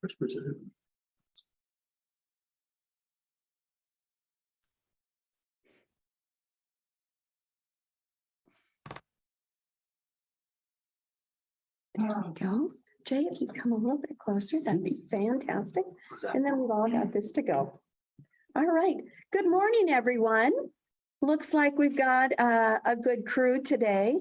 First presented. There we go. Jay, if you come a little bit closer, that'd be fantastic. And then we've all got this to go. All right. Good morning, everyone. Looks like we've got a good crew today.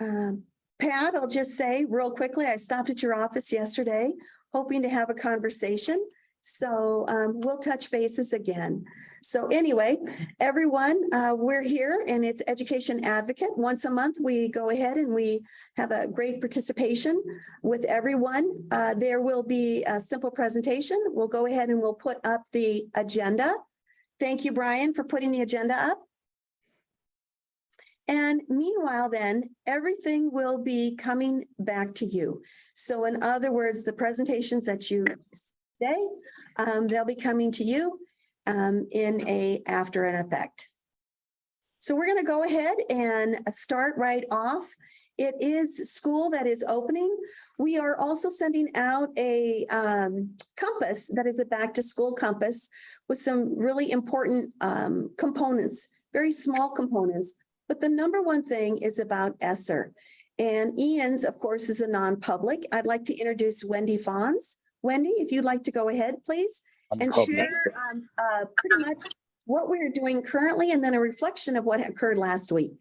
Pat, I'll just say real quickly, I stopped at your office yesterday, hoping to have a conversation. So we'll touch bases again. So anyway, everyone, we're here and it's Education Advocate. Once a month, we go ahead and we have a great participation with everyone. There will be a simple presentation. We'll go ahead and we'll put up the agenda. Thank you, Brian, for putting the agenda up. And meanwhile, then everything will be coming back to you. So in other words, the presentations that you today, they'll be coming to you in a after an effect. So we're going to go ahead and start right off. It is school that is opening. We are also sending out a compass that is a back to school compass with some really important components, very small components. But the number one thing is about ESSER. And Ian's, of course, is a non-public. I'd like to introduce Wendy Fons. Wendy, if you'd like to go ahead, please, and share pretty much what we're doing currently and then a reflection of what occurred last week.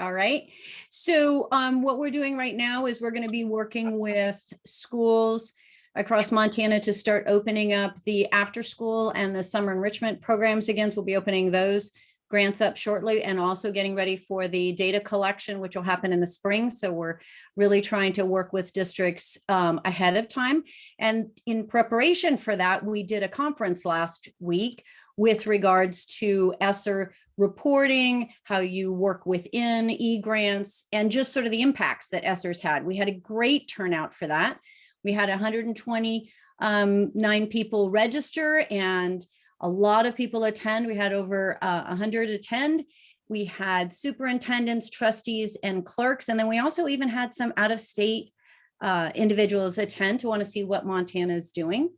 All right. So what we're doing right now is we're going to be working with schools across Montana to start opening up the after school and the summer enrichment programs again. So we'll be opening those grants up shortly and also getting ready for the data collection, which will happen in the spring. So we're really trying to work with districts ahead of time. And in preparation for that, we did a conference last week with regards to ESSER reporting, how you work within e-grants, and just sort of the impacts that ESSER's had. We had a great turnout for that. We had 129 people register and a lot of people attend. We had over 100 attend. We had superintendents, trustees, and clerks. And then we also even had some out-of-state individuals attend to want to see what Montana is doing.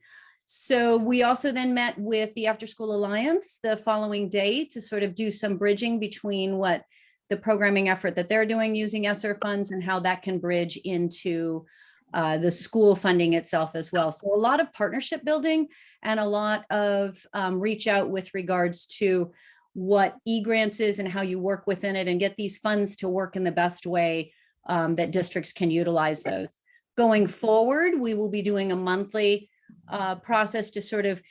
So we also then met with the After School Alliance the following day to sort of do some bridging between what the programming effort that they're doing using ESSER funds and how that can bridge into the school funding itself as well. So a lot of partnership building and a lot of reach out with regards to what eGrants is and how you work within it and get these funds to work in the best way that districts can utilize those. Going forward, we will be doing a monthly process to sort of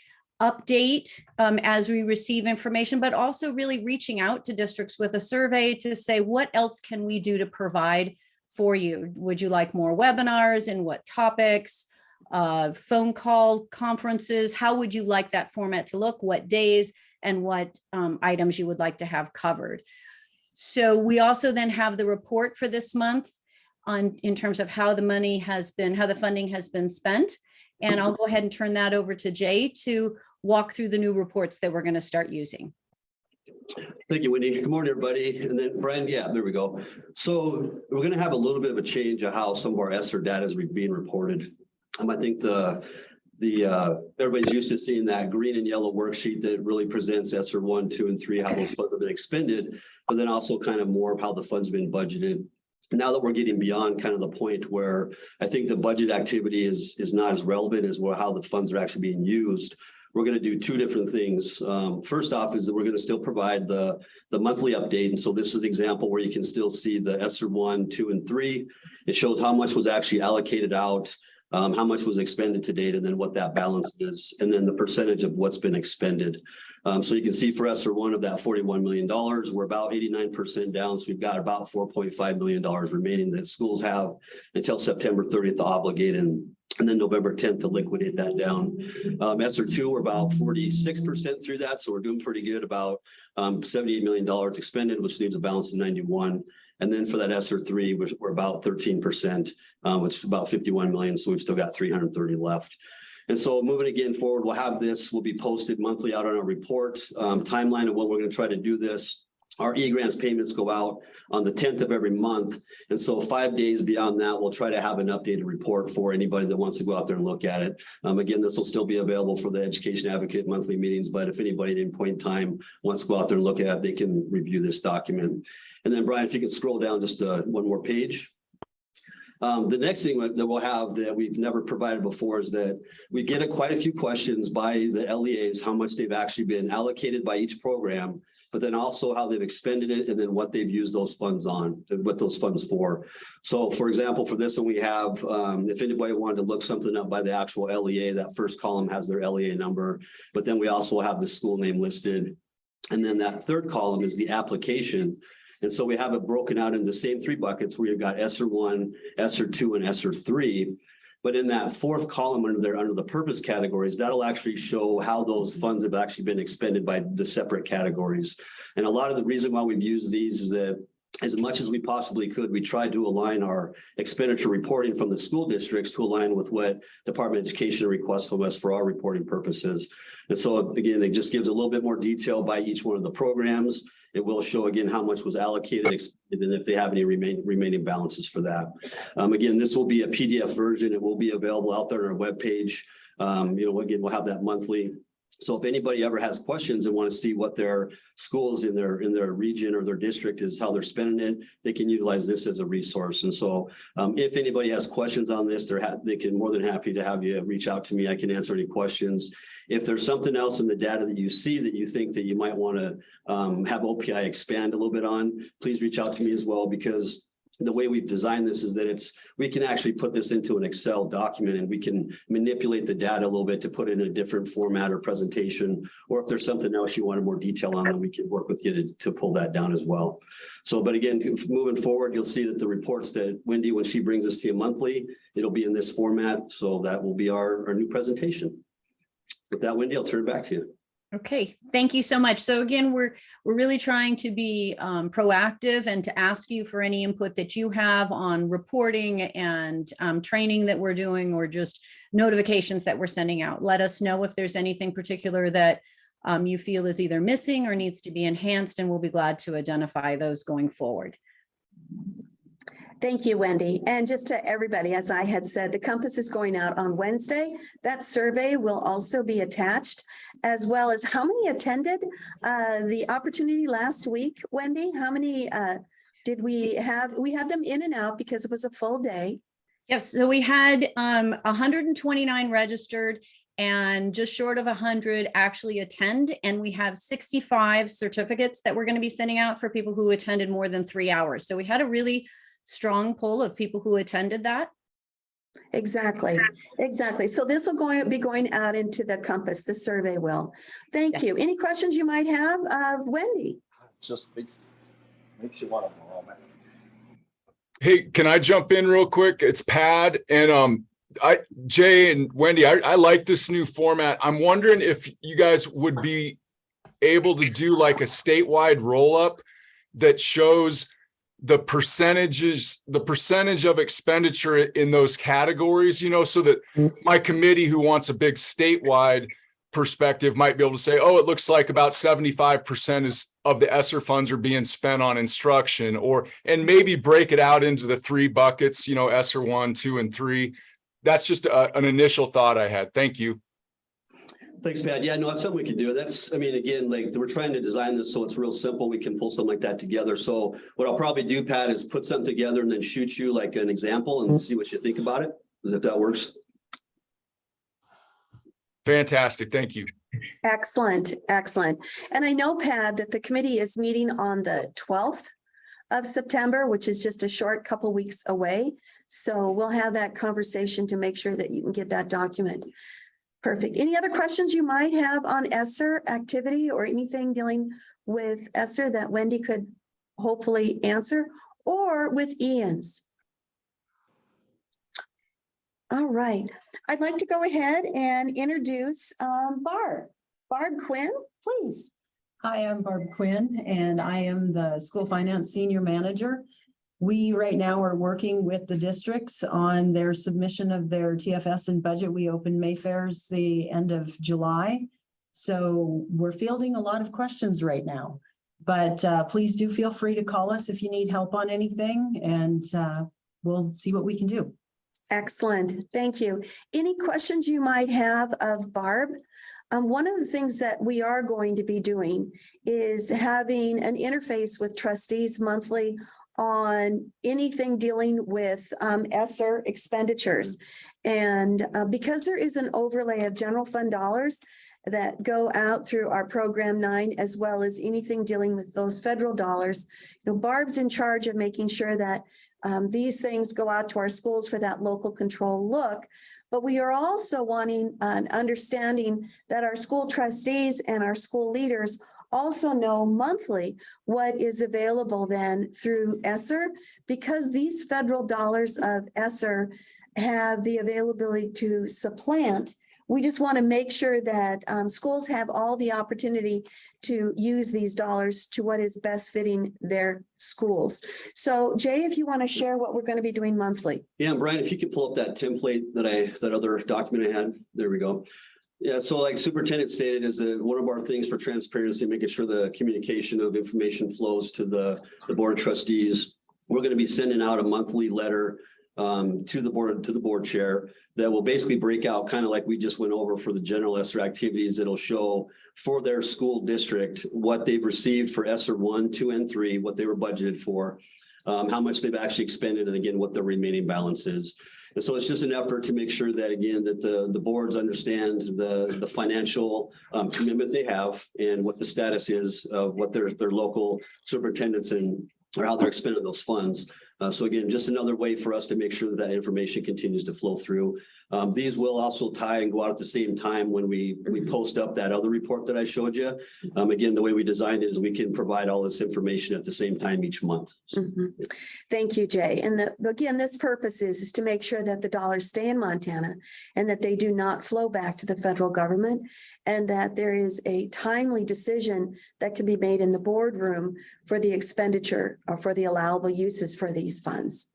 update as we receive information, but also really reaching out to districts with a survey to say, what else can we do to provide for you? Would you like more webinars and what topics, phone call conferences? How would you like that format to look? What days and what items you would like to have covered? So we also then have the report for this month in terms of how the money has been, how the funding has been spent. And I'll go ahead and turn that over to Jay to walk through the new reports that we're going to start using. Thank you, Wendy. Good morning, everybody. And then Brian, yeah, there we go. So we're going to have a little bit of a change of how some of our ESSER data is being reported. I think everybody's used to seeing that green and yellow worksheet that really presents ESSER 1, 2, and 3, how those funds have been expended, but then also kind of more of how the funds have been budgeted. Now that we're getting beyond kind of the point where I think the budget activity is not as relevant as how the funds are actually being used, we're going to do two different things. First off is that we're going to still provide the monthly update. And so this is an example where you can still see the ESSER 1, 2, and 3. It shows how much was actually allocated out, how much was expended to date, and then what that balance is, and then the percentage of what's been expended. So you can see for ESSER 1 of that $41 million, we're about 89% down. So we've got about $4.5 million remaining that schools have until September 30th to obligate and then November 10th to liquidate that down. ESSER 2, we're about 46% through that. So we're doing pretty good, about $78 million expended, which leaves a balance of 91. And then for that ESSER 3, we're about 13%, which is about 51 million. So we've still got 330 left. And so moving again forward, we'll be posted monthly out on our report, timeline of what we're going to try to do this. our e-grants payments go out on the 10th of every month. And so 5 days beyond that, we'll try to have an updated report for anybody that wants to go out there and look at it. Again, this will still be available for the Education Advocate monthly meetings, but if anybody at any point in time wants to go out there and look at it, they can review this document. And then Brian, if you could scroll down just one more page. The next thing that we'll have that we've never provided before is that we get quite a few questions by the LEAs, how much they've actually been allocated by each program, but then also how they've expended it and then what they've used those funds on, what those funds for. So for example, for this one, we have, if anybody wanted to look something up by the actual LEA, that first column has their LEA number, but then we also have the school name listed. And then that third column is the application. And so we have it broken out in the same three buckets where you've got ESSER 1, ESSER 2, and ESSER 3. But in that fourth column under the purpose categories, that'll actually show how those funds have actually been expended by the separate categories. And a lot of the reason why we've used these is that as much as we possibly could, we tried to align our expenditure reporting from the school districts to align with what Department of Education requests from us for our reporting purposes. And so again, it just gives a little bit more detail by each one of the programs. It will show again how much was allocated and if they have any remaining balances for that. Again, this will be a PDF version. It will be available out there on our webpage. Again, we'll have that monthly. So if anybody ever has questions and want to see what their schools in their region or their district is, how they're spending it, they can utilize this as a resource. And so if anybody has questions on this, they can more than happy to have you reach out to me. I can answer any questions. If there's something else in the data that you see that you think that you might want to have OPI expand a little bit on, please reach out to me as well, because the way we've designed this is that we can actually put this into an Excel document and we can manipulate the data a little bit to put it in a different format or presentation. Or if there's something else you wanted more detail on, then we can work with you to pull that down as well. So, but again, moving forward, you'll see that the reports that Wendy, when she brings us to you monthly, it'll be in this format. So that will be our new presentation. With that, Wendy, I'll turn it back to you. Okay, thank you so much. So again, we're really trying to be proactive and to ask you for any input that you have on reporting and training that we're doing, or just notifications that we're sending out. Let us know if there's anything particular that you feel is either missing or needs to be enhanced, and we'll be glad to identify those going forward. Thank you, Wendy. And just to everybody, as I had said, the Compass is going out on Wednesday. That survey will also be attached, as well as how many attended the opportunity last week, Wendy? How many did we have? We had them in and out because it was a full day. Yes, so we had 129 registered and just short of 100 actually attend. And we have 65 certificates that we're going to be sending out for people who attended more than 3 hours. So we had a really strong pool of people who attended that. Exactly. So this will be going out into the Compass, the survey will. Thank you. Any questions you might have of Wendy? Just makes you want to vomit. Hey, can I jump in real quick? It's Pad and Jay and Wendy, I like this new format. I'm wondering if you guys would be able to do like a statewide roll-up that shows the percentage of expenditure in those categories, so that my committee who wants a big statewide perspective might be able to say, oh, it looks like about 75% of the ESSER funds are being spent on instruction, and maybe break it out into the three buckets, ESSER 1, 2, and 3. That's just an initial thought I had. Thank you. Thanks, Pat. Yeah, no, that's something we can do. Again, like we're trying to design this so it's real simple. We can pull something like that together. So what I'll probably do, Pat, is put something together and then shoot you like an example and see what you think about it. If that works. Fantastic. Thank you. Excellent. And I know, Pat, that the committee is meeting on the 12th of September, which is just a short couple weeks away. So we'll have that conversation to make sure that you can get that document. Perfect. Any other questions you might have on ESSER activity or anything dealing with ESSER that Wendy could hopefully answer, or with Ian's? All right. I'd like to go ahead and introduce Barb. Barb Quinn, please. Hi, I'm Barb Quinn, and I am the School Finance Senior Manager. We right now are working with the districts on their submission of their TFS and budget. We opened Mayfair's the end of July. So we're fielding a lot of questions right now. But please do feel free to call us if you need help on anything, and we'll see what we can do. Excellent. Thank you. Any questions you might have of Barb? One of the things that we are going to be doing is having an interface with trustees monthly on anything dealing with ESSER expenditures. And because there is an overlay of general fund dollars that go out through our program 9, as well as anything dealing with those federal dollars, Barb's in charge of making sure that these things go out to our schools for that local control look. But we are also wanting an understanding that our school trustees and our school leaders also know monthly what is available then through ESSER, because these federal dollars of ESSER have the availability to supplant. We just want to make sure that schools have all the opportunity to use these dollars to what is best fitting their schools. So Jay, if you want to share what we're going to be doing monthly. Yeah, and Brian, if you could pull up that template that other document I had, there we go. Yeah, so like superintendent stated, is that one of our things for transparency, making sure the communication of information flows to the board of trustees. We're going to be sending out a monthly letter to the board chair that will basically break out, kind of like we just went over for the general ESSER activities. It'll show for their school district what they've received for ESSER 1, 2, and 3, what they were budgeted for, how much they've actually expended, and again, what the remaining balance is. And so it's just an effort to make sure that, again, that the boards understand the financial commitment they have and what the status is of what their local superintendents or how they're expending those funds. So again, just another way for us to make sure that information continues to flow through. These will also tie and go out at the same time when we post up that other report that I showed you. Again, the way we designed it is we can provide all this information at the same time each month. Thank you, Jay. And again, this purpose is to make sure that the dollars stay in Montana and that they do not flow back to the federal government, and that there is a timely decision that can be made in the boardroom for the expenditure or for the allowable uses for these funds.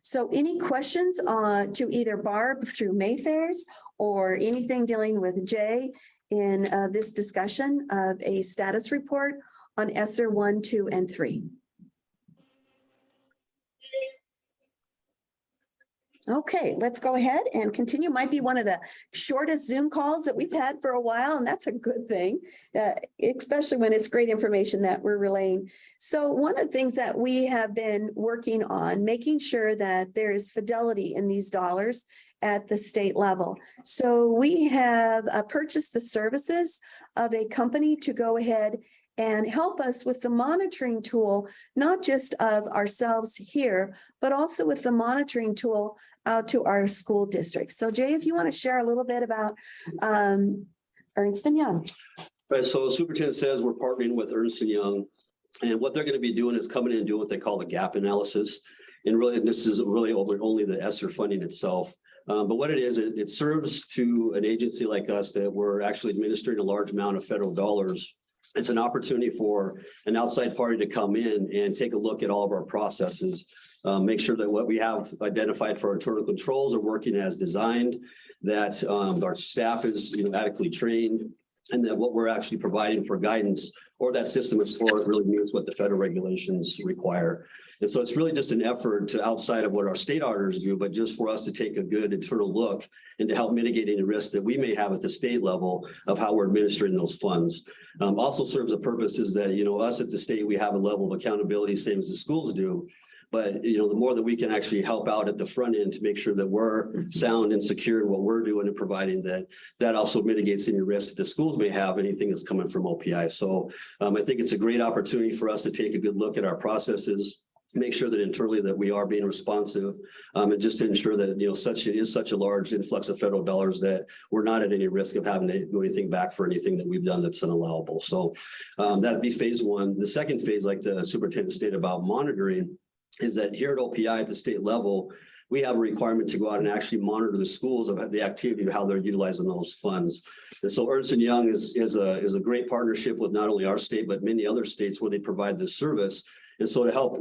So any questions to either Barb through Mayfair's or anything dealing with Jay in this discussion of a status report on ESSER 1, 2, and 3? Okay, let's go ahead and continue. Might be one of the shortest Zoom calls that we've had for a while, and that's a good thing, especially when it's great information that we're relaying. So one of the things that we have been working on, making sure that there is fidelity in these dollars at the state level. So we have purchased the services of a company to go ahead and help us with the monitoring tool, not just of ourselves here, but also with the monitoring tool out to our school districts. So Jay, if you want to share a little bit about Ernst & Young. Right, so the superintendent says we're partnering with Ernst & Young, and what they're going to be doing is coming in and doing what they call the gap analysis. And really, this is really only the ESSER funding itself. But what it is, it serves to an agency like us that we're actually administering a large amount of federal dollars. It's an opportunity for an outside party to come in and take a look at all of our processes, make sure that what we have identified for our internal controls are working as designed, that our staff is adequately trained, and that what we're actually providing for guidance or that system of support really meets what the federal regulations require. And so it's really just an effort to outside of what our state auditors do, but just for us to take a good internal look and to help mitigate any risks that we may have at the state level of how we're administering those funds. Also serves a purpose is that, us at the state, we have a level of accountability, same as the schools do. But, the more that we can actually help out at the front end to make sure that we're sound and secure in what we're doing and providing, that also mitigates any risks that the schools may have, anything that's coming from OPI. So I think it's a great opportunity for us to take a good look at our processes, make sure that internally that we are being responsive, and just to ensure that, it is such a large influx of federal dollars that we're not at any risk of having to do anything back for anything that we've done that's unallowable. So that'd be phase one. The second phase, like the superintendent stated about monitoring, is that here at OPI at the state level, we have a requirement to go out and actually monitor the schools of the activity of how they're utilizing those funds. And so Ernst & Young is a great partnership with not only our state, but many other states where they provide this service. And so to help,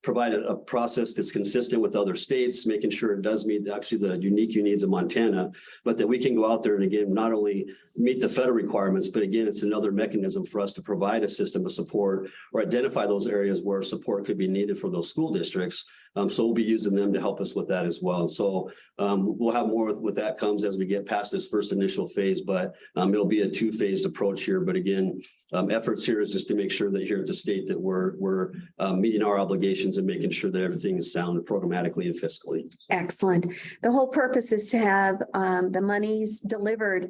provide a process that's consistent with other states, making sure it does meet actually the unique needs of Montana, but that we can go out there and again, not only meet the federal requirements, but again, it's another mechanism for us to provide a system of support or identify those areas where support could be needed for those school districts. So we'll be using them to help us with that as well. And so we'll have more with that comes as we get past this first initial phase, but it'll be a two-phased approach here. But again, efforts here is just to make sure that here at the state that we're meeting our obligations and making sure that everything is sound programmatically and fiscally. Excellent. The whole purpose is to have the monies delivered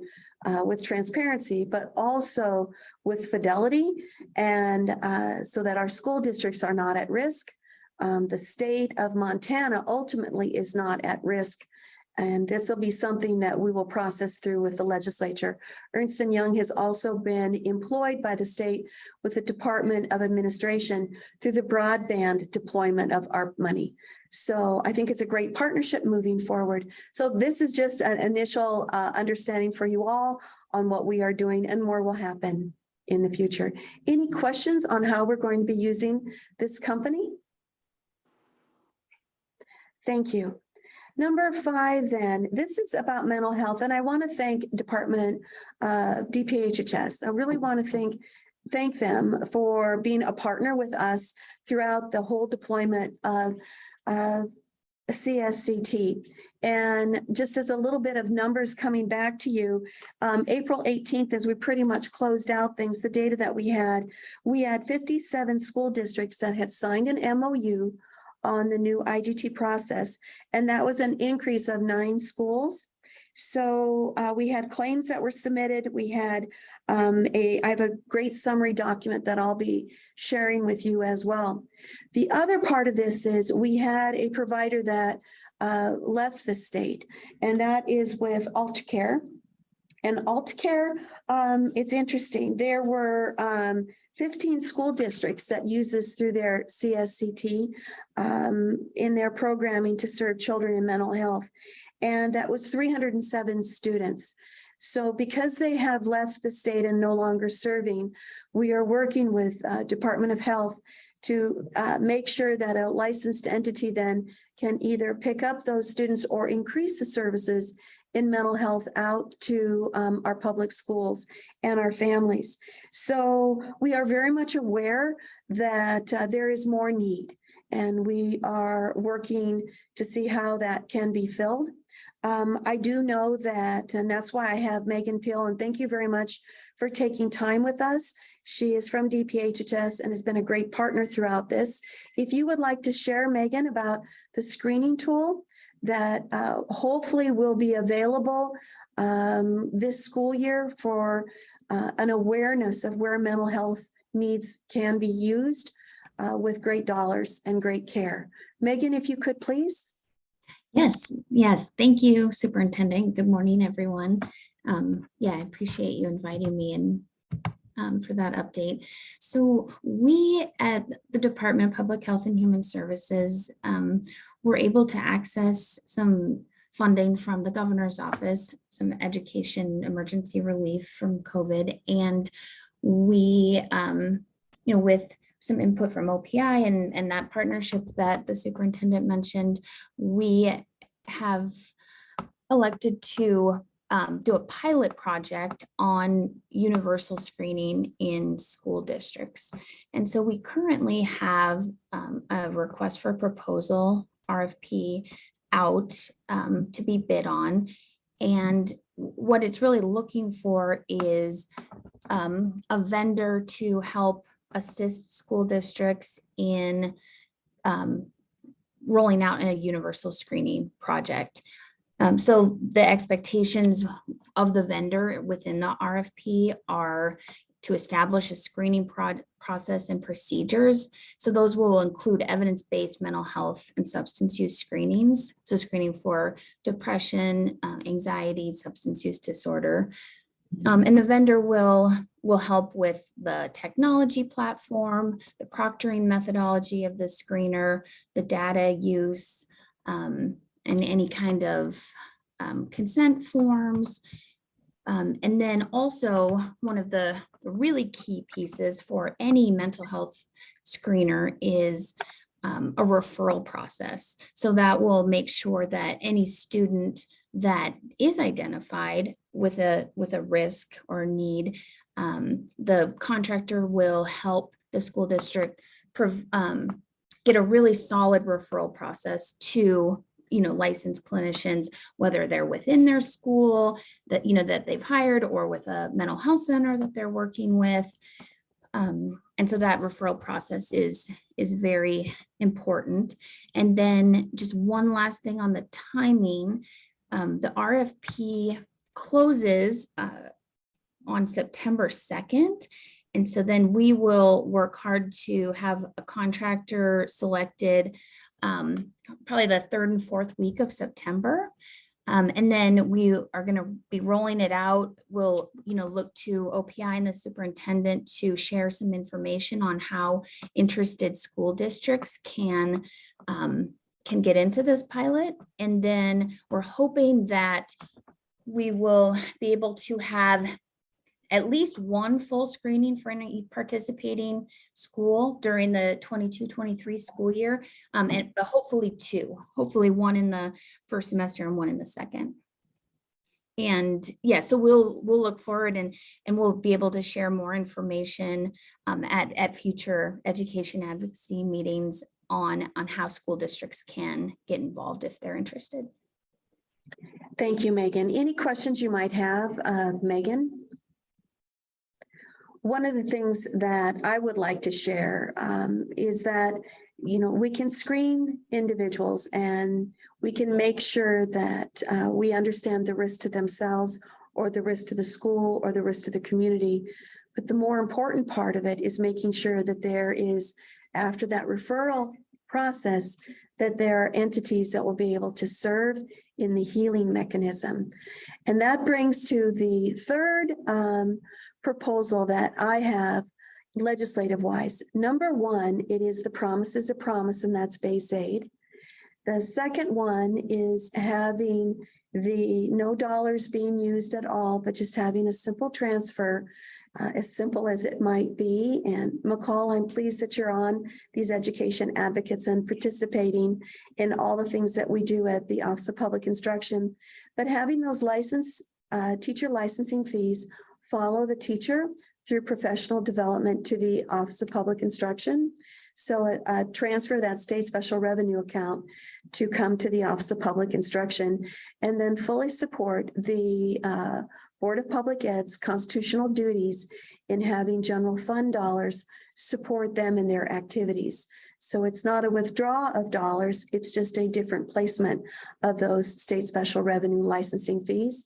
with transparency, but also with fidelity, and so that our school districts are not at risk. The state of Montana ultimately is not at risk. And this will be something that we will process through with the legislature. Ernst & Young has also been employed by the state with the Department of Administration through the broadband deployment of ARP money. So I think it's a great partnership moving forward. So this is just an initial understanding for you all on what we are doing, and more will happen in the future. Any questions on how we're going to be using this company? Thank you. Number 5, then, this is about mental health, and I want to thank Department DPHHS. I really want to thank them for being a partner with us throughout the whole deployment of CSCT. And just as a little bit of numbers coming back to you, April 18th, as we pretty much closed out things, the data that we had 57 school districts that had signed an MOU on the new IGT process, and that was an increase of 9 schools. So we had claims that were submitted. We had I have a great summary document that I'll be sharing with you as well. The other part of this is we had a provider that left the state, and that is with AltCare. And AltCare, it's interesting. There were 15 school districts that use this through their CSCT in their programming to serve children in mental health. And that was 307 students. So because they have left the state and no longer serving, we are working with Department of Health to make sure that a licensed entity then can either pick up those students or increase the services in mental health out to our public schools and our families. So we are very much aware that there is more need, and we are working to see how that can be filled. I do know that, and that's why I have Megan Peel, and thank you very much for taking time with us. She is from DPHHS and has been a great partner throughout this. If you would like to share, Megan, about the screening tool that hopefully will be available this school year for an awareness of where mental health needs can be used with great dollars and great care. Megan, if you could, please. Yes. Thank you, Superintendent. Good morning, everyone. I appreciate you inviting me in for that update. So we at the Department of Public Health and Human Services were able to access some funding from the governor's office, some education emergency relief from COVID. And we, with some input from OPI and that partnership that the superintendent mentioned, we have elected to do a pilot project on universal screening in school districts. And so we currently have a request for proposal, RFP, out to be bid on. And what it's really looking for is a vendor to help assist school districts in rolling out a universal screening project. So the expectations of the vendor within the RFP are to establish a screening process and procedures. So those will include evidence-based mental health and substance use screenings. So screening for depression, anxiety, substance use disorder. And the vendor will help with the technology platform, the proctoring methodology of the screener, the data use, and any kind of consent forms. And then also one of the really key pieces for any mental health screener is a referral process. So that will make sure that any student that is identified with a risk or need, the contractor will help the school district get a really solid referral process to licensed clinicians, whether they're within their school that they've hired or with a mental health center that they're working with. And so that referral process is very important. And then just one last thing on the timing, the RFP closes on September 2nd. And so then we will work hard to have a contractor selected probably the 3rd and 4th week of September. And then we are going to be rolling it out. We'll, look to OPI and the superintendent to share some information on how interested school districts can get into this pilot. And then we're hoping that we will be able to have at least one full screening for any participating school during the 22-23 school year, but hopefully two, hopefully one in the first semester and one in the second. And yeah, so we'll look forward and we'll be able to share more information at future education advocacy meetings on how school districts can get involved if they're interested. Thank you, Megan. Any questions you might have, Megan? One of the things that I would like to share is that, we can screen individuals and we can make sure that we understand the risk to themselves or the risk to the school or the risk to the community. But the more important part of it is making sure that there is, after that referral process, that there are entities that will be able to serve in the healing mechanism. And that brings to the third proposal that I have legislative wise. Number one, it is the promise is a promise, and that's base aid. The second one is having the no dollars being used at all, but just having a simple transfer, as simple as it might be. And McCall, I'm pleased that you're on these education advocates and participating in all the things that we do at the Office of Public Instruction. But having those teacher licensing fees follow the teacher through professional development to the Office of Public Instruction. So transfer that state special revenue account to come to the Office of Public Instruction, and then fully support the Board of Public Ed's constitutional duties in having general fund dollars support them in their activities. So it's not a withdrawal of dollars, it's just a different placement of those state special revenue licensing fees.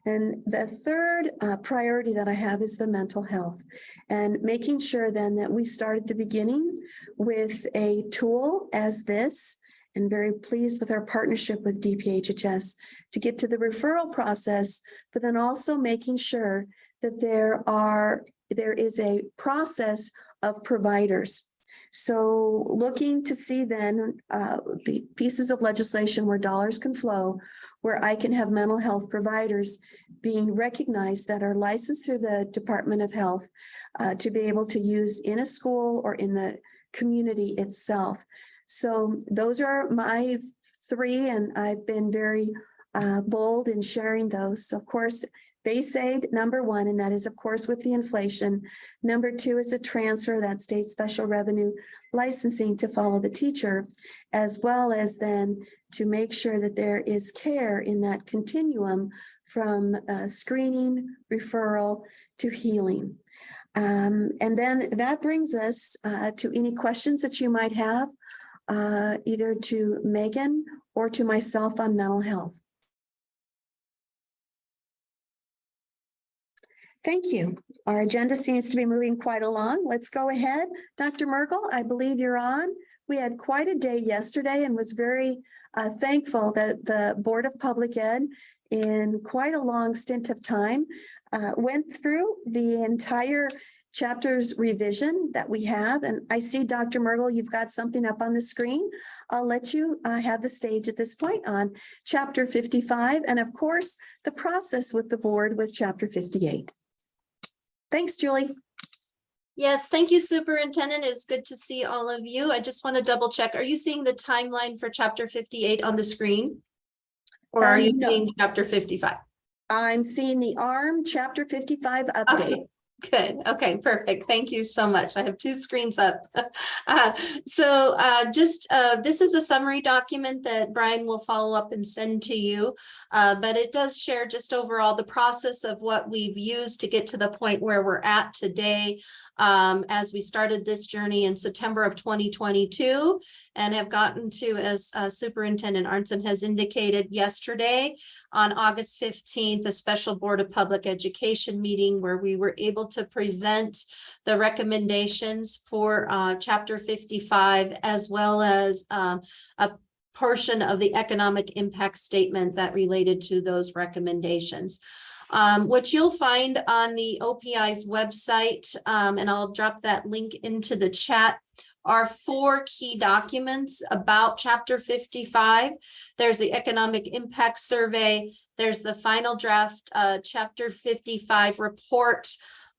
And the third priority that I have is the mental health, and making sure then that we start at the beginning with a tool as this, and very pleased with our partnership with DPHHS to get to the referral process, but then also making sure that there is a process of providers. So looking to see then the pieces of legislation where dollars can flow, where I can have mental health providers being recognized that are licensed through the Department of Health to be able to use in a school or in the community itself. So those are my three, and I've been very bold in sharing those. So of course, base aid, number one, and that is of course with the inflation. Number two is a transfer, that state special revenue licensing to follow the teacher, as well as then to make sure that there is care in that continuum from screening, referral to healing. And then that brings us to any questions that you might have, either to Megan or to myself on mental health. Thank you. Our agenda seems to be moving quite along. Let's go ahead. Dr. Merkel, I believe you're on. We had quite a day yesterday and was very thankful that the Board of Public Ed, in quite a long stint of time, went through the entire chapters revision that we have. And I see, Dr. Merkel, you've got something up on the screen. I'll let you have the stage at this point on chapter 55, and of course, the process with the board with chapter 58. Thanks, Julie. Yes, thank you, Superintendent. It's good to see all of you. I just want to double check. Are you seeing the timeline for chapter 58 on the screen? Or are you No. seeing chapter 55? I'm seeing the ARM Chapter 55 update. Okay, good. Okay, perfect. Thank you so much. I have two screens up. This is a summary document that Brian will follow up and send to you. But it does share just overall the process of what we've used to get to the point where we're at today. As we started this journey in September of 2022 and have gotten to, as Superintendent Arntzen has indicated yesterday, on August 15th, a special Board of Public Education meeting where we were able to present the recommendations for Chapter 55, as well as a portion of the economic impact statement that related to those recommendations. What you'll find on the OPI's website, and I'll drop that link into the chat, are 4 key documents about Chapter 55. There's the economic impact survey. There's the final draft Chapter 55 report.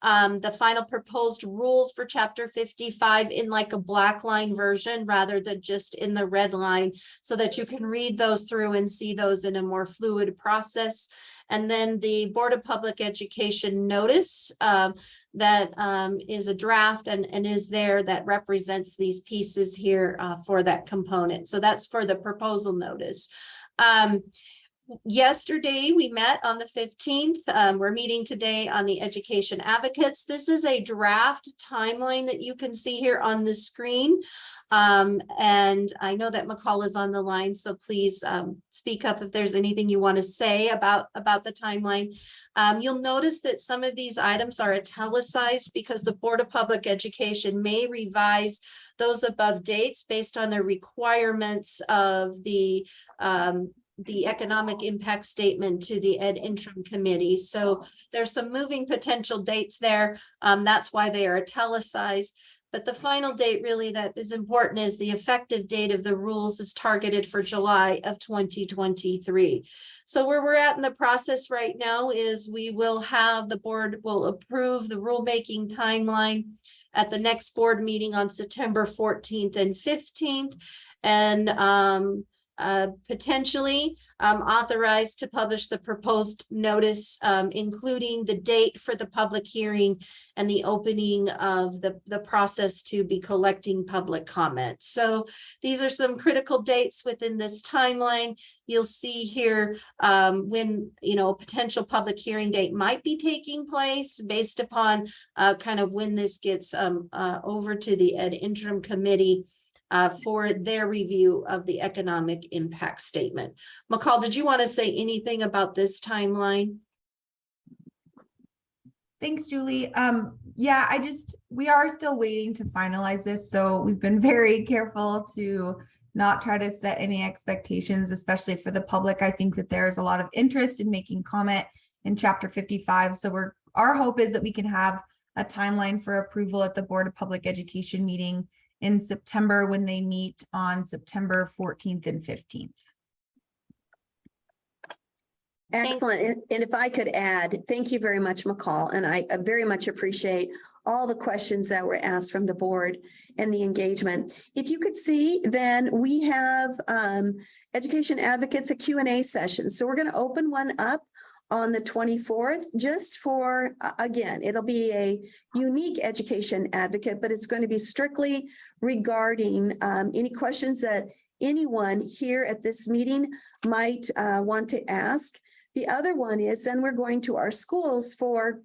The final proposed rules for Chapter 55 in like a black line version rather than just in the red line, so that you can read those through and see those in a more fluid process. And then the Board of Public Education notice that is a draft and is there, that represents these pieces here for that component. So that's for the proposal notice. Yesterday, we met on the 15th. We're meeting today on the education advocates. This is a draft timeline that you can see here on the screen. And I know that McCall is on the line, so please speak up if there's anything you want to say about the timeline. You'll notice that some of these items are italicized because the Board of Public Education may revise those above dates based on the requirements of the economic impact statement to the Ed Interim Committee. So there's some moving potential dates there. That's why they are italicized. But the final date really that is important is the effective date of the rules is targeted for July of 2023. So where we're at in the process right now is we will have, the board will approve the rulemaking timeline at the next board meeting on September 14th and 15th. And potentially authorized to publish the proposed notice, including the date for the public hearing and the opening of the process to be collecting public comment. So these are some critical dates within this timeline. You'll see here when, a potential public hearing date might be taking place based upon kind of when this gets over to the Ed Interim Committee for their review of the economic impact statement. McCall, did you want to say anything about this timeline? Thanks, Julie. Yeah, we are still waiting to finalize this. So we've been very careful to not try to set any expectations, especially for the public. I think that there's a lot of interest in making comment in Chapter 55. So our hope is that we can have a timeline for approval at the Board of Public Education meeting in September when they meet on September 14th and 15th. Excellent. And if I could add, thank you very much, McCall. And I very much appreciate all the questions that were asked from the board and the engagement. If you could see, then we have Education Advocates, a Q&A session. So we're going to open one up on the 24th, just for, again, it'll be a unique education advocate, but it's going to be strictly regarding any questions that anyone here at this meeting might want to ask. The other one is then we're going to our schools for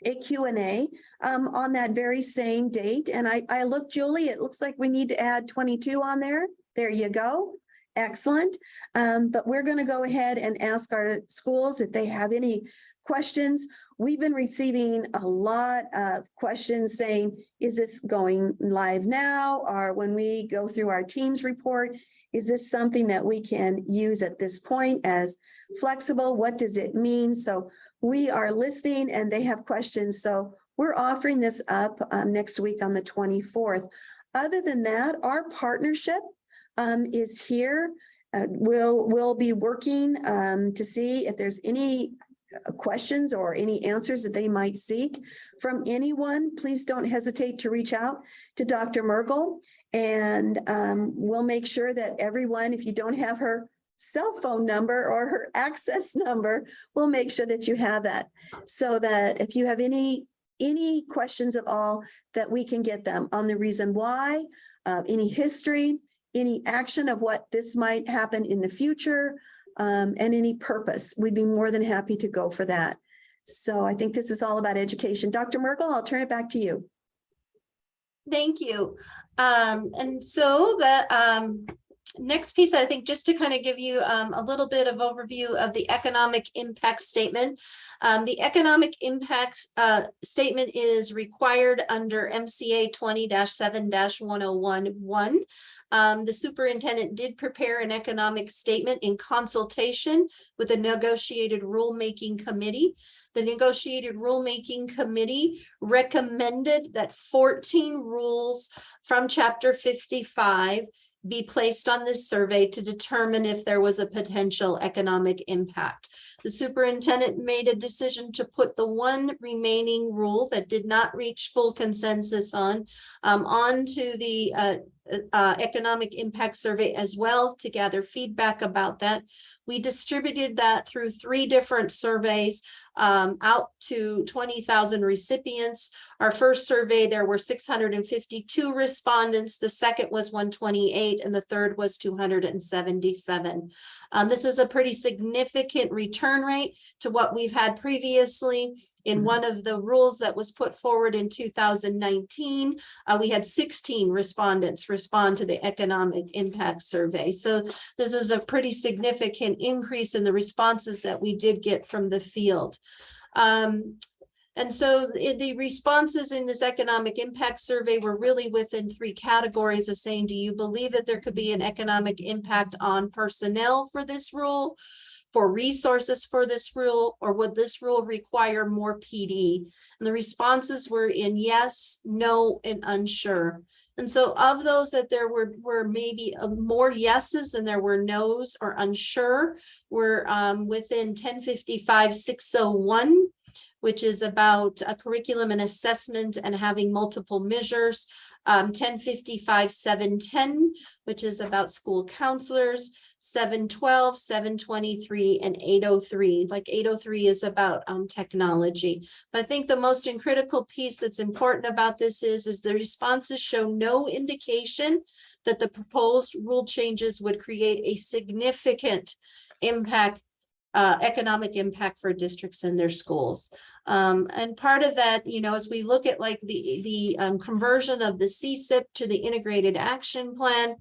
a Q&A on that very same date. And I look, Julie, it looks like we need to add 22 on there. There you go. Excellent. But we're going to go ahead and ask our schools if they have any questions. We've been receiving a lot of questions saying, is this going live now? Or when we go through our Teams report, is this something that we can use at this point as flexible? What does it mean? So we are listening and they have questions. So we're offering this up next week on the 24th. Other than that, our partnership is here. We'll be working to see if there's any questions or any answers that they might seek from anyone, please don't hesitate to reach out to Dr. Merkel. And we'll make sure that everyone, if you don't have her cell phone number or her access number, we'll make sure that you have that, so that if you have any questions at all, that we can get them on the reason why, any history, any action of what this might happen in the future, and any purpose. We'd be more than happy to go for that. So I think this is all about education. Dr. Merkel, I'll turn it back to you. Thank you. And so the next piece, I think, just to kind of give you a little bit of overview of the economic impact statement. The economic impact statement is required under MCA 20-7-1011. The superintendent did prepare an economic statement in consultation with the negotiated rulemaking committee. The negotiated rulemaking committee recommended that 14 rules from Chapter 55 be placed on this survey to determine if there was a potential economic impact. The superintendent made a decision to put the one remaining rule that did not reach full consensus onto the economic impact survey as well, to gather feedback about that. We distributed that through 3 different surveys out to 20,000 recipients. Our first survey, there were 652 respondents. The second was 128, and the third was 277. This is a pretty significant return rate to what we've had previously. In one of the rules that was put forward in 2019, we had 16 respondents respond to the economic impact survey. So this is a pretty significant increase in the responses that we did get from the field. And so the responses in this economic impact survey were really within 3 categories of saying, do you believe that there could be an economic impact on personnel for this rule, for resources for this rule, or would this rule require more PD? And the responses were in yes, no, and unsure. And so of those that there were maybe more yeses than there were no's or unsure, were within 1055-601, which is about a curriculum and assessment and having multiple measures. 1055-710, which is about school counselors. 712, 723, and 803. Like 803 is about technology. But I think the most critical piece that's important about this is the responses show no indication that the proposed rule changes would create a significant impact, economic impact for districts and their schools. And part of that, as we look at like the conversion of the CSIP to the Integrated Action Plan,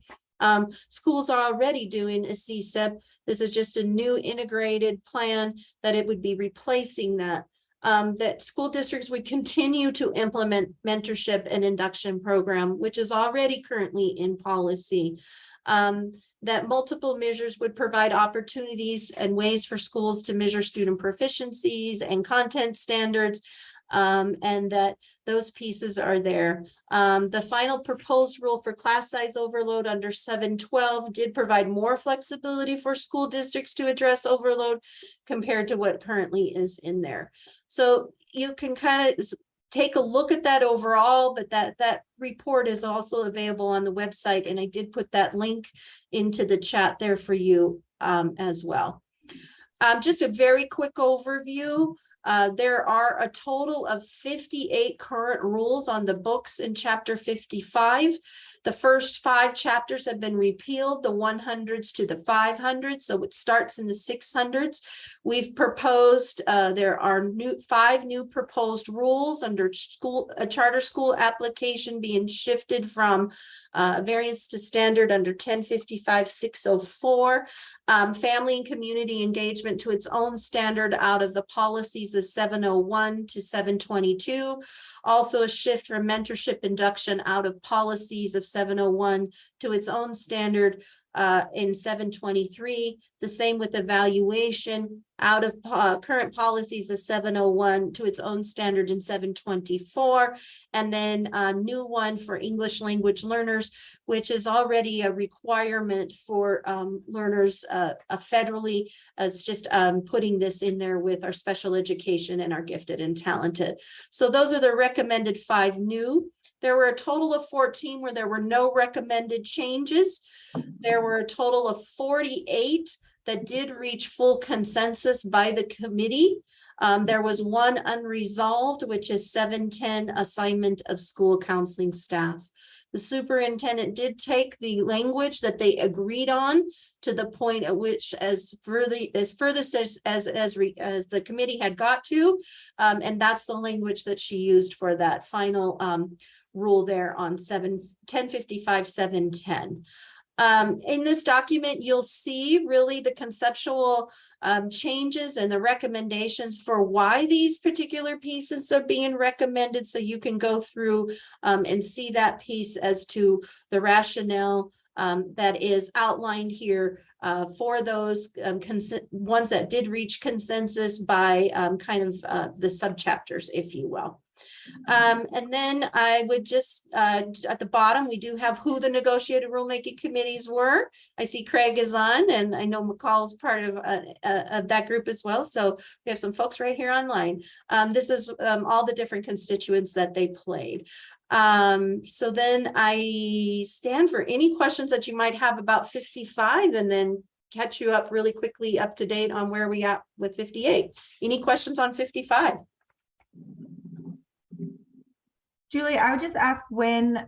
schools are already doing a CSIP. This is just a new integrated plan that it would be replacing that. That school districts would continue to implement mentorship and induction program, which is already currently in policy. That multiple measures would provide opportunities and ways for schools to measure student proficiencies and content standards, and that those pieces are there. The final proposed rule for class size overload under 712 did provide more flexibility for school districts to address overload compared to what currently is in there. So you can kind of take a look at that overall, but that report is also available on the website, and I did put that link into the chat there for you as well. Just a very quick overview. There are a total of 58 current rules on the books in Chapter 55. The first 5 chapters have been repealed, the 100s to the 500s, so it starts in the 600s. We've proposed, there are 5 new proposed rules under a charter school application being shifted from variance to standard under 1055-604. Family and community engagement to its own standard out of the policies of 701 to 722. Also a shift from mentorship induction out of policies of 701 to its own standard in 723. The same with evaluation out of current policies of 701 to its own standard in 724. And then a new one for English language learners, which is already a requirement for learners federally. It's just putting this in there with our special education and our gifted and talented. So those are the recommended 5 new. There were a total of 14 where there were no recommended changes. There were a total of 48 that did reach full consensus by the committee. There was 1 unresolved, which is 710 assignment of school counseling staff. The superintendent did take the language that they agreed on to the point at which as furthest as the committee had got to, and that's the language that she used for that final rule there on 1055 710. In this document, you'll see really the conceptual changes and the recommendations for why these particular pieces are being recommended. So you can go through and see that piece as to the rationale that is outlined here for those ones that did reach consensus by kind of the subchapters, if you will. And then I would just, at the bottom, we do have who the negotiated rulemaking committees were. I see Craig is on, and I know McCall's part of that group as well. So we have some folks right here online. This is all the different constituents that they played. So then I stand for any questions that you might have about 55 and then catch you up really quickly up to date on where we at with 58. Any questions on 55? Julie, I would just ask when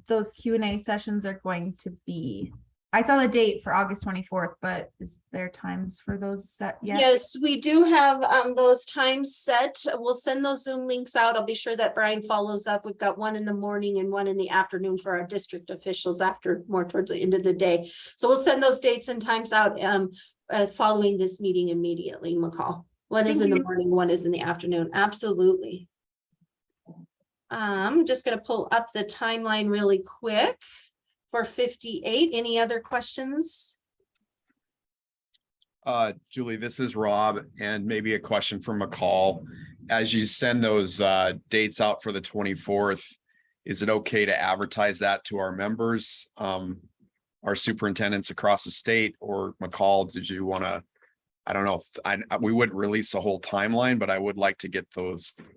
those Q&A sessions are going to be. I saw the date for August 24th, but is there times for those set yet? Yes, we do have those times set. We'll send those Zoom links out. I'll be sure that Brian follows up. We've got one in the morning and one in the afternoon for our district officials after more towards the end of the day. So we'll send those dates and times out following this meeting immediately, McCall. One is in the morning, one is in the afternoon. Absolutely. I'm just going to pull up the timeline really quick for 58. Any other questions? Julie, this is Rob, and maybe a question for McCall. As you send those dates out for the 24th, is it okay to advertise that to our members, our superintendents across the state? Or McCall, did you want to, I don't know, if we wouldn't release the whole timeline, but I would like to get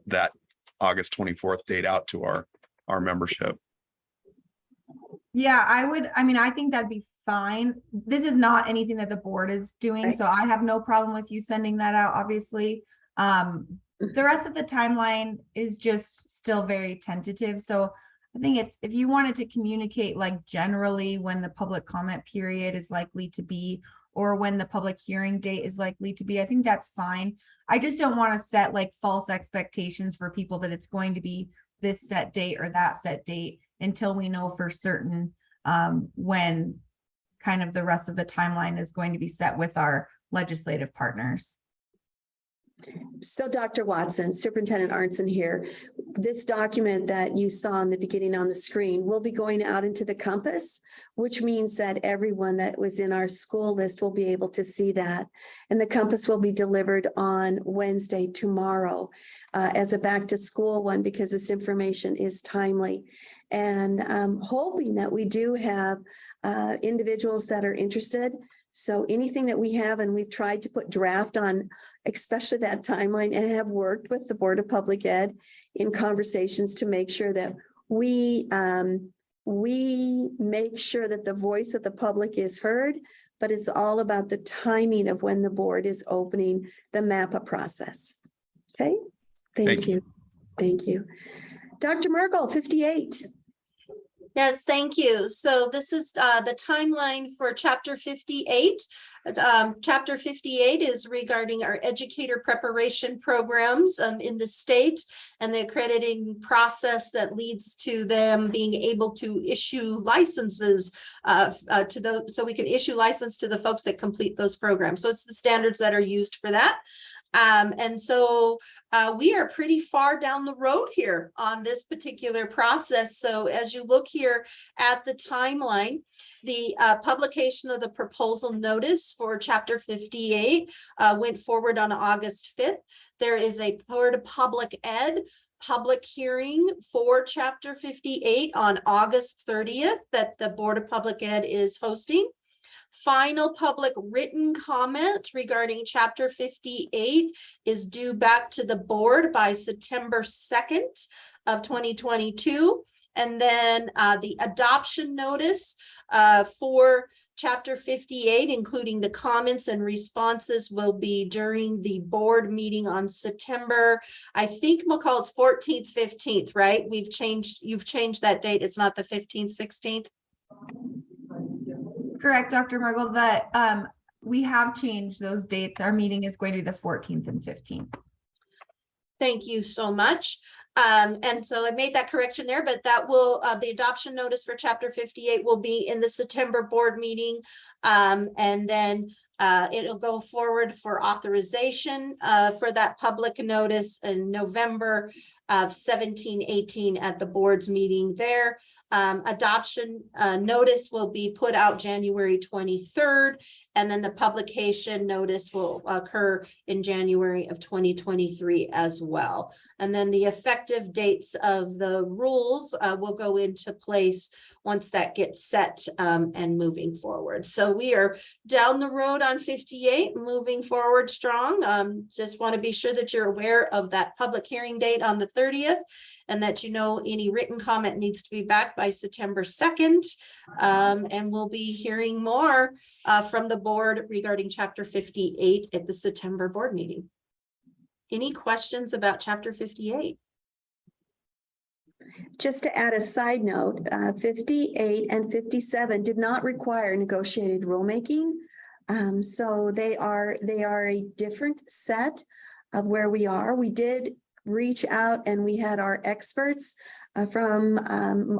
that August 24th date out to our membership. Yeah, I mean, I think that'd be fine. This is not anything that the board is doing, right. So I have no problem with you sending that out, obviously. The rest of the timeline is just still very tentative. So I think it's, if you wanted to communicate like generally when the public comment period is likely to be, or when the public hearing date is likely to be, I think that's fine. I just don't want to set like false expectations for people that it's going to be this set date or that set date until we know for certain when kind of the rest of the timeline is going to be set with our legislative partners. So Dr. Watson, Superintendent Arntzen here, this document that you saw in the beginning on the screen will be going out into the Compass, which means that everyone that was in our school list will be able to see that. And the Compass will be delivered on Wednesday, tomorrow, as a back to school one, because this information is timely. And I'm hoping that we do have individuals that are interested. So anything that we have, and we've tried to put draft on, especially that timeline, and have worked with the Board of Public Ed in conversations to make sure that we make sure that the voice of the public is heard, but it's all about the timing of when the board is opening the MAPA process. Okay, thank you. Thank you. Dr. Merkel, 58. Yes, thank you. So this is the timeline for Chapter 58. Chapter 58 is regarding our educator preparation programs in the state and the accrediting process that leads to them being able to issue licenses to those, so we can issue license to the folks that complete those programs. So it's the standards that are used for that. And so we are pretty far down the road here on this particular process. So as you look here at the timeline, the publication of the proposal notice for Chapter 58 went forward on August 5th. There is a Board of Public Ed public hearing for Chapter 58 on August 30th that the Board of Public Ed is hosting. Final public written comment regarding Chapter 58 is due back to the board by September 2nd of 2022. And then the adoption notice for Chapter 58, including the comments and responses, will be during the board meeting on September, I think, McCall, it's 14th, 15th, right? You've changed that date. It's not the 15th, 16th. Correct, Dr. Mergel, that we have changed those dates. Our meeting is going to be the 14th and 15th. Thank you so much. And so I made that correction there, but that will, the adoption notice for Chapter 58 will be in the September board meeting. And then it'll go forward for authorization for that public notice in November of 17-18 at the board's meeting there. Adoption notice will be put out January 23rd, and then the publication notice will occur in January of 2023 as well. And then the effective dates of the rules will go into place once that gets set and moving forward. So we are down the road on 58, moving forward strong. Just want to be sure that you're aware of that public hearing date on the 30th, and that you know any written comment needs to be back by September 2nd. And we'll be hearing more from the board regarding Chapter 58 at the September board meeting. Any questions about Chapter 58? Just to add a side note, 58 and 57 did not require negotiated rulemaking. So they are a different set of where we are. We did reach out and we had our experts from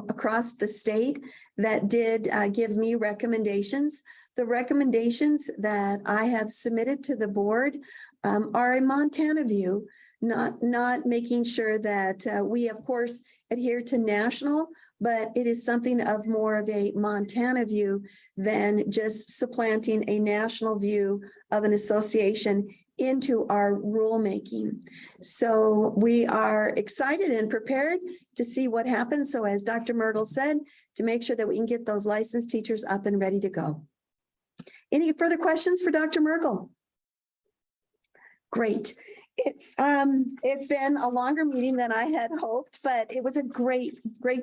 across the state that did give me recommendations. The recommendations that I have submitted to the board are a Montana view, not making sure that we, of course, adhere to national, but it is something of more of a Montana view than just supplanting a national view of an association into our rulemaking. So we are excited and prepared to see what happens. So as Dr. Myrtle said, to make sure that we can get those licensed teachers up and ready to go. Any further questions for Dr. Merkel? Great. It's been a longer meeting than I had hoped, but it was a great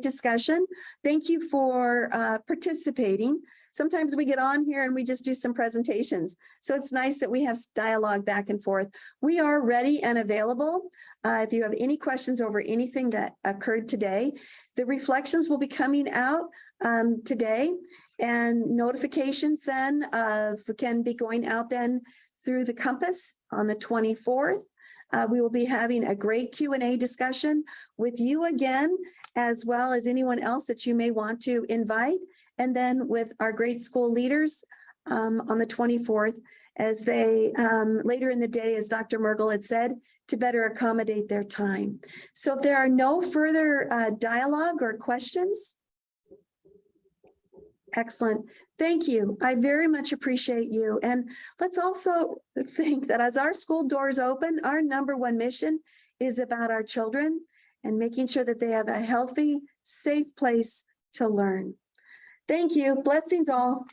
discussion. Thank you for participating. Sometimes we get on here and we just do some presentations. So it's nice that we have dialogue back and forth. We are ready and available. If you have any questions over anything that occurred today, the reflections will be coming out today, and notifications then can be going out then through the Compass on the 24th. We will be having a great Q&A discussion with you again, as well as anyone else that you may want to invite. And then with our great school leaders on the 24th, as they later in the day, as Dr. Mergel had said, to better accommodate their time. So if there are no further dialogue or questions. Excellent. Thank you. I very much appreciate you. And let's also think that as our school doors open, our #1 mission is about our children and making sure that they have a healthy, safe place to learn. Thank you. Blessings all.